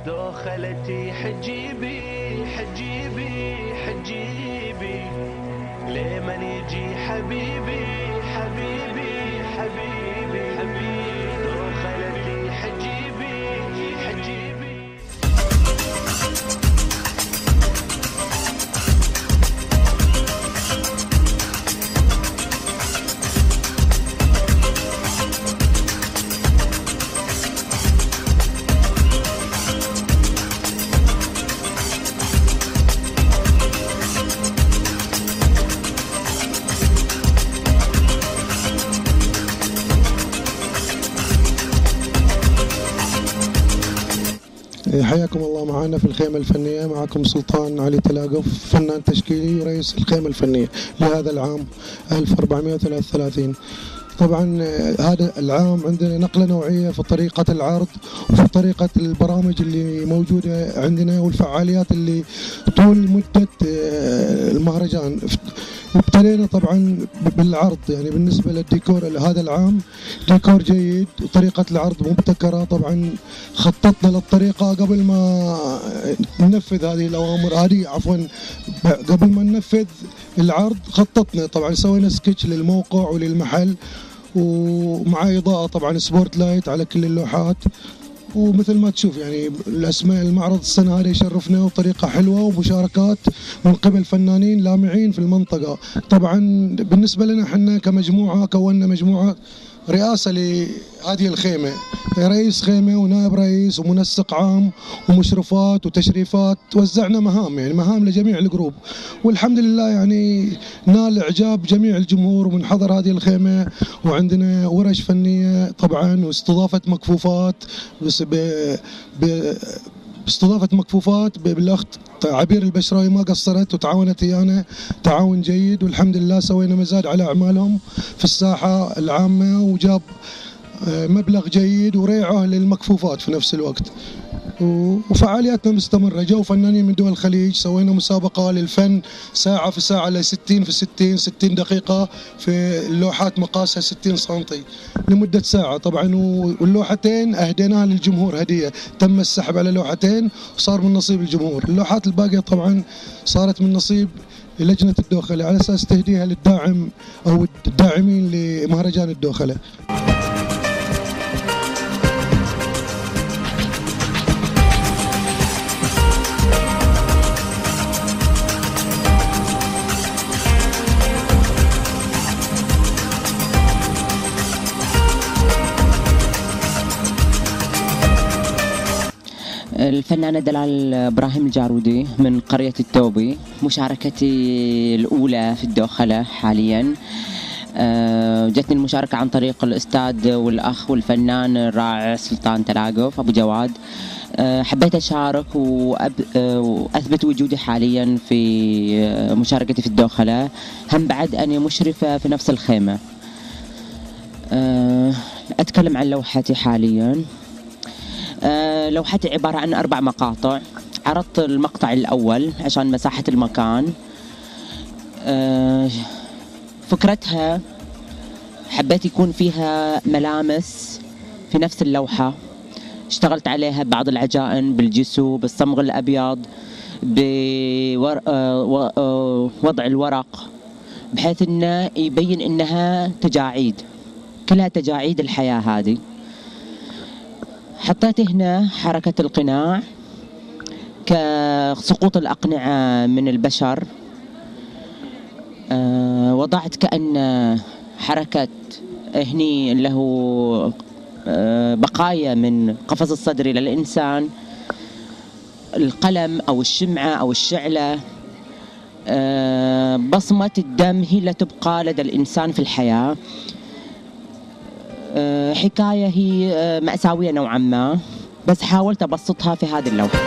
دوخلتي حجيبي حجيبي حجيبي لمن يجي حبيبي حبيبي حبيبي حبيبي دوخلتي حجيبي حجيبي. حياكم الله معنا في الخيمة الفنية. معكم سلطان علي تلاقف، فنان تشكيلي ورئيس الخيمة الفنية لهذا العام 1433. طبعا هذا العام عندنا نقلة نوعية في طريقة العرض وفي طريقة البرامج اللي موجودة عندنا والفعاليات اللي طول مدة المهرجان. ابتدينا طبعا بالعرض، يعني بالنسبة للديكور هذا العام ديكور جيد وطريقة العرض مبتكرة. طبعا خططنا للطريقة قبل ما ننفذ هذه الأوامر، قبل ما ننفذ العرض خططنا. طبعا سوينا سكتش للموقع وللمحل ومع إضاءة طبعا سبورت لايت على كل اللوحات. ومثل ما تشوف يعني الأسماء المعرض السنة هذه يشرفنا وطريقة حلوة ومشاركات من قبل فنانين لامعين في المنطقة. طبعا بالنسبة لنا احنا كمجموعة كونا مجموعة رئاسة لهذه الخيمة، رئيس خيمة ونائب رئيس ومنسق عام ومشرفات وتشريفات. وزعنا مهام، يعني مهام لجميع الجروب، والحمد لله يعني نال إعجاب جميع الجمهور ومن حضر هذه الخيمة. وعندنا ورش فنية طبعا واستضافة مكفوفات، باستضافة مكفوفات بالأخت عبير البشراوي ما قصرت وتعاونت ويانا تعاون جيد، والحمد لله سوينا مزاد على أعمالهم في الساحة العامة وجاب مبلغ جيد وريعه للمكفوفات في نفس الوقت. وفعالياتنا مستمرة. جو فنانين من دول الخليج، سوينا مسابقة للفن ساعة في ساعة ل60 في 60 دقيقة في اللوحات مقاسها 60 سنتي لمدة ساعة طبعا. واللوحتين أهديناها للجمهور هدية، تم السحب على لوحتين وصار من نصيب الجمهور. اللوحات الباقية طبعا صارت من نصيب لجنة الدوخلة على أساس تهديها للداعم أو الداعمين لمهرجان الدوخلة. الفنانة دلال إبراهيم الجارودي من قرية التوبي، مشاركتي الأولى في الدوخلة حاليا. جتني المشاركة عن طريق الأستاذ والأخ والفنان الرائع سلطان تلاقف أبو جواد. حبيت أشارك وأثبت وجودي حاليا في مشاركتي في الدوخلة. هم بعد أني مشرفة في نفس الخيمة. أتكلم عن لوحتي حاليا. لوحتي عبارة عن 4 مقاطع. عرضت المقطع الأول عشان مساحة المكان. فكرتها حبيت يكون فيها ملامس في نفس اللوحة. اشتغلت عليها بعض العجائن بالجسو، بالصمغ الأبيض، بوضع الورق بحيث انه يبين انها تجاعيد، كلها تجاعيد الحياة هذه. حطيت هنا حركة القناع كسقوط الأقنعة من البشر. وضعت كأن حركة هني اللي هو بقايا من قفص الصدر للإنسان. القلم أو الشمعة أو الشعلة، بصمة الدم هي اللي تبقى لدى الإنسان في الحياة. حكاية هي مأساوية نوعا ما، بس حاولت أبسطها في هذه اللوحة.